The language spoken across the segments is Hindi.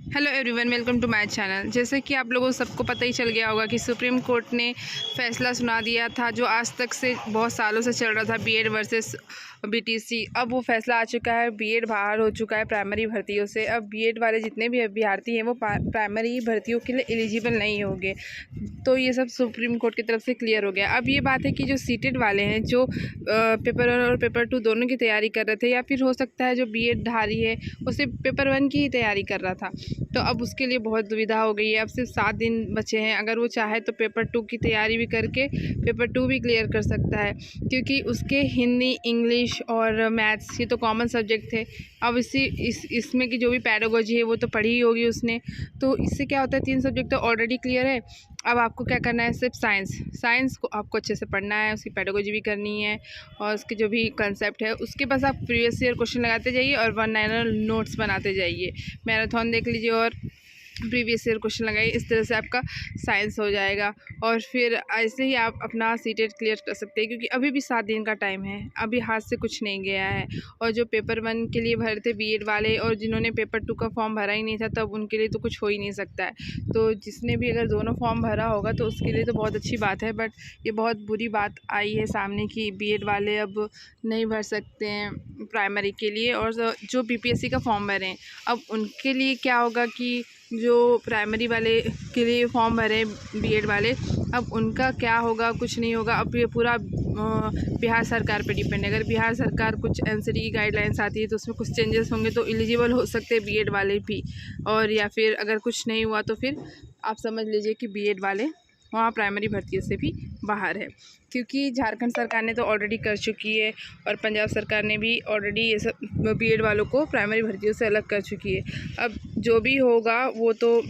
Hello everyone, welcome to my channel. जैसे कि आप लोगों को सबको पता ही चल गया होगा कि सुप्रीम कोर्ट ने फैसला सुना दिया था जो आज तक से बहुत सालों से चल रहा था, बीएड वर्सेस बीटीसी। अब वो फैसला आ चुका है, बीएड बाहर हो चुका है प्राइमरी भर्तियों से। अब बीएड वाले जितने भी अभ्यर्थी हैं वो प्राइमरी भर्तियों के लिए एलिजिबल नहीं होंगे। तो ये सब सुप्रीम कोर्ट की तरफ से क्लियर हो गया। अब ये बात है कि जो सीटेड वाले हैं, जो पेपर 1 और पेपर 2 दोनों की तैयारी कर रहे थे, या फिर हो सकता है जो बीएड धारी है उसे पेपर 1 की ही तैयारी कर रहा था, तो अब उसके लिए बहुत दुविधा हो गई है। अब सिर्फ 7 दिन बचे हैं। अगर वो चाहे तो पेपर 2 की तैयारी भी करके पेपर 2 भी क्लियर कर सकता है, क्योंकि उसके हिंदी, इंग्लिश और मैथ्स ये तो कॉमन सब्जेक्ट थे। अब इसमें की जो भी पैडागोजी है वो तो पढ़ी ही होगी उसने। तो इससे क्या होता है, 3 सब्जेक्ट तो ऑलरेडी क्लियर है। अब आपको क्या करना है, सिर्फ साइंस को आपको अच्छे से पढ़ना है, उसकी पैडागोजी भी करनी है और उसके जो भी कंसेप्ट है उसके पास आप प्रीवियस ईयर क्वेश्चन लगाते जाइए और 1-लाइनर नोट्स बनाते जाइए। मैराथन देख लीजिए और प्रीवियस ईयर क्वेश्चन लगाइए। इस तरह से आपका साइंस हो जाएगा और फिर ऐसे ही आप अपना सीटेट क्लियर कर सकते हैं, क्योंकि अभी भी 7 दिन का टाइम है, अभी हाथ से कुछ नहीं गया है। और जो पेपर 1 के लिए भरे थे बीएड वाले और जिन्होंने पेपर 2 का फॉर्म भरा ही नहीं था, तब उनके लिए तो कुछ हो ही नहीं सकता है। तो जिसने भी अगर दोनों फॉर्म भरा होगा तो उसके लिए तो बहुत अच्छी बात है, बट ये बहुत बुरी बात आई है सामने कि बीएड वाले अब नहीं भर सकते हैं प्राइमरी के लिए। और जो बीपीएससी का फॉर्म भरे हैं, अब उनके लिए क्या होगा कि जो प्राइमरी वाले के लिए फॉर्म भरे बीएड वाले, अब उनका क्या होगा, कुछ नहीं होगा। अब ये पूरा बिहार सरकार पे डिपेंड है। अगर बिहार सरकार कुछ एनसीटी की गाइडलाइंस आती है तो उसमें कुछ चेंजेस होंगे तो एलिजिबल हो सकते हैं बीएड वाले भी। और या फिर अगर कुछ नहीं हुआ तो फिर आप समझ लीजिए कि बीएड वाले वहाँ प्राइमरी भर्तियों से भी बाहर है, क्योंकि झारखंड सरकार ने तो ऑलरेडी कर चुकी है और पंजाब सरकार ने भी ऑलरेडी ये सब बीएड वालों को प्राइमरी भर्तियों से अलग कर चुकी है। अब जो भी होगा वो तो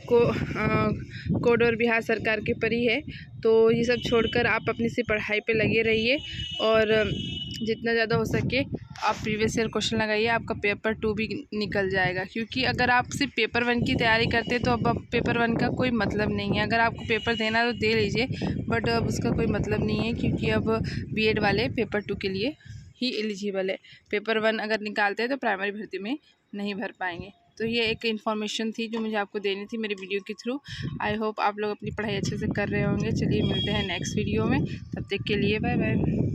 कोड और बिहार सरकार के पर ही है। तो ये सब छोड़कर आप अपनी सी पढ़ाई पे लगे रहिए और जितना ज़्यादा हो सके आप प्रीवियस ईयर क्वेश्चन लगाइए, आपका पेपर 2 भी निकल जाएगा। क्योंकि अगर आप सिर्फ पेपर 1 की तैयारी करते हैं तो अब पेपर 1 का कोई मतलब नहीं है। अगर आपको पेपर देना है तो दे लीजिए, बट अब उसका कोई मतलब नहीं है, क्योंकि अब बीएड वाले पेपर 2 के लिए ही एलिजिबल है। पेपर 1 अगर निकालते हैं तो प्राइमरी भर्ती में नहीं भर पाएंगे। तो ये एक इन्फॉर्मेशन थी जो मुझे आपको देनी थी मेरी वीडियो के थ्रू। आई होप आप लोग अपनी पढ़ाई अच्छे से कर रहे होंगे। चलिए मिलते हैं नेक्स्ट वीडियो में, तब तक के लिए बाय बाय।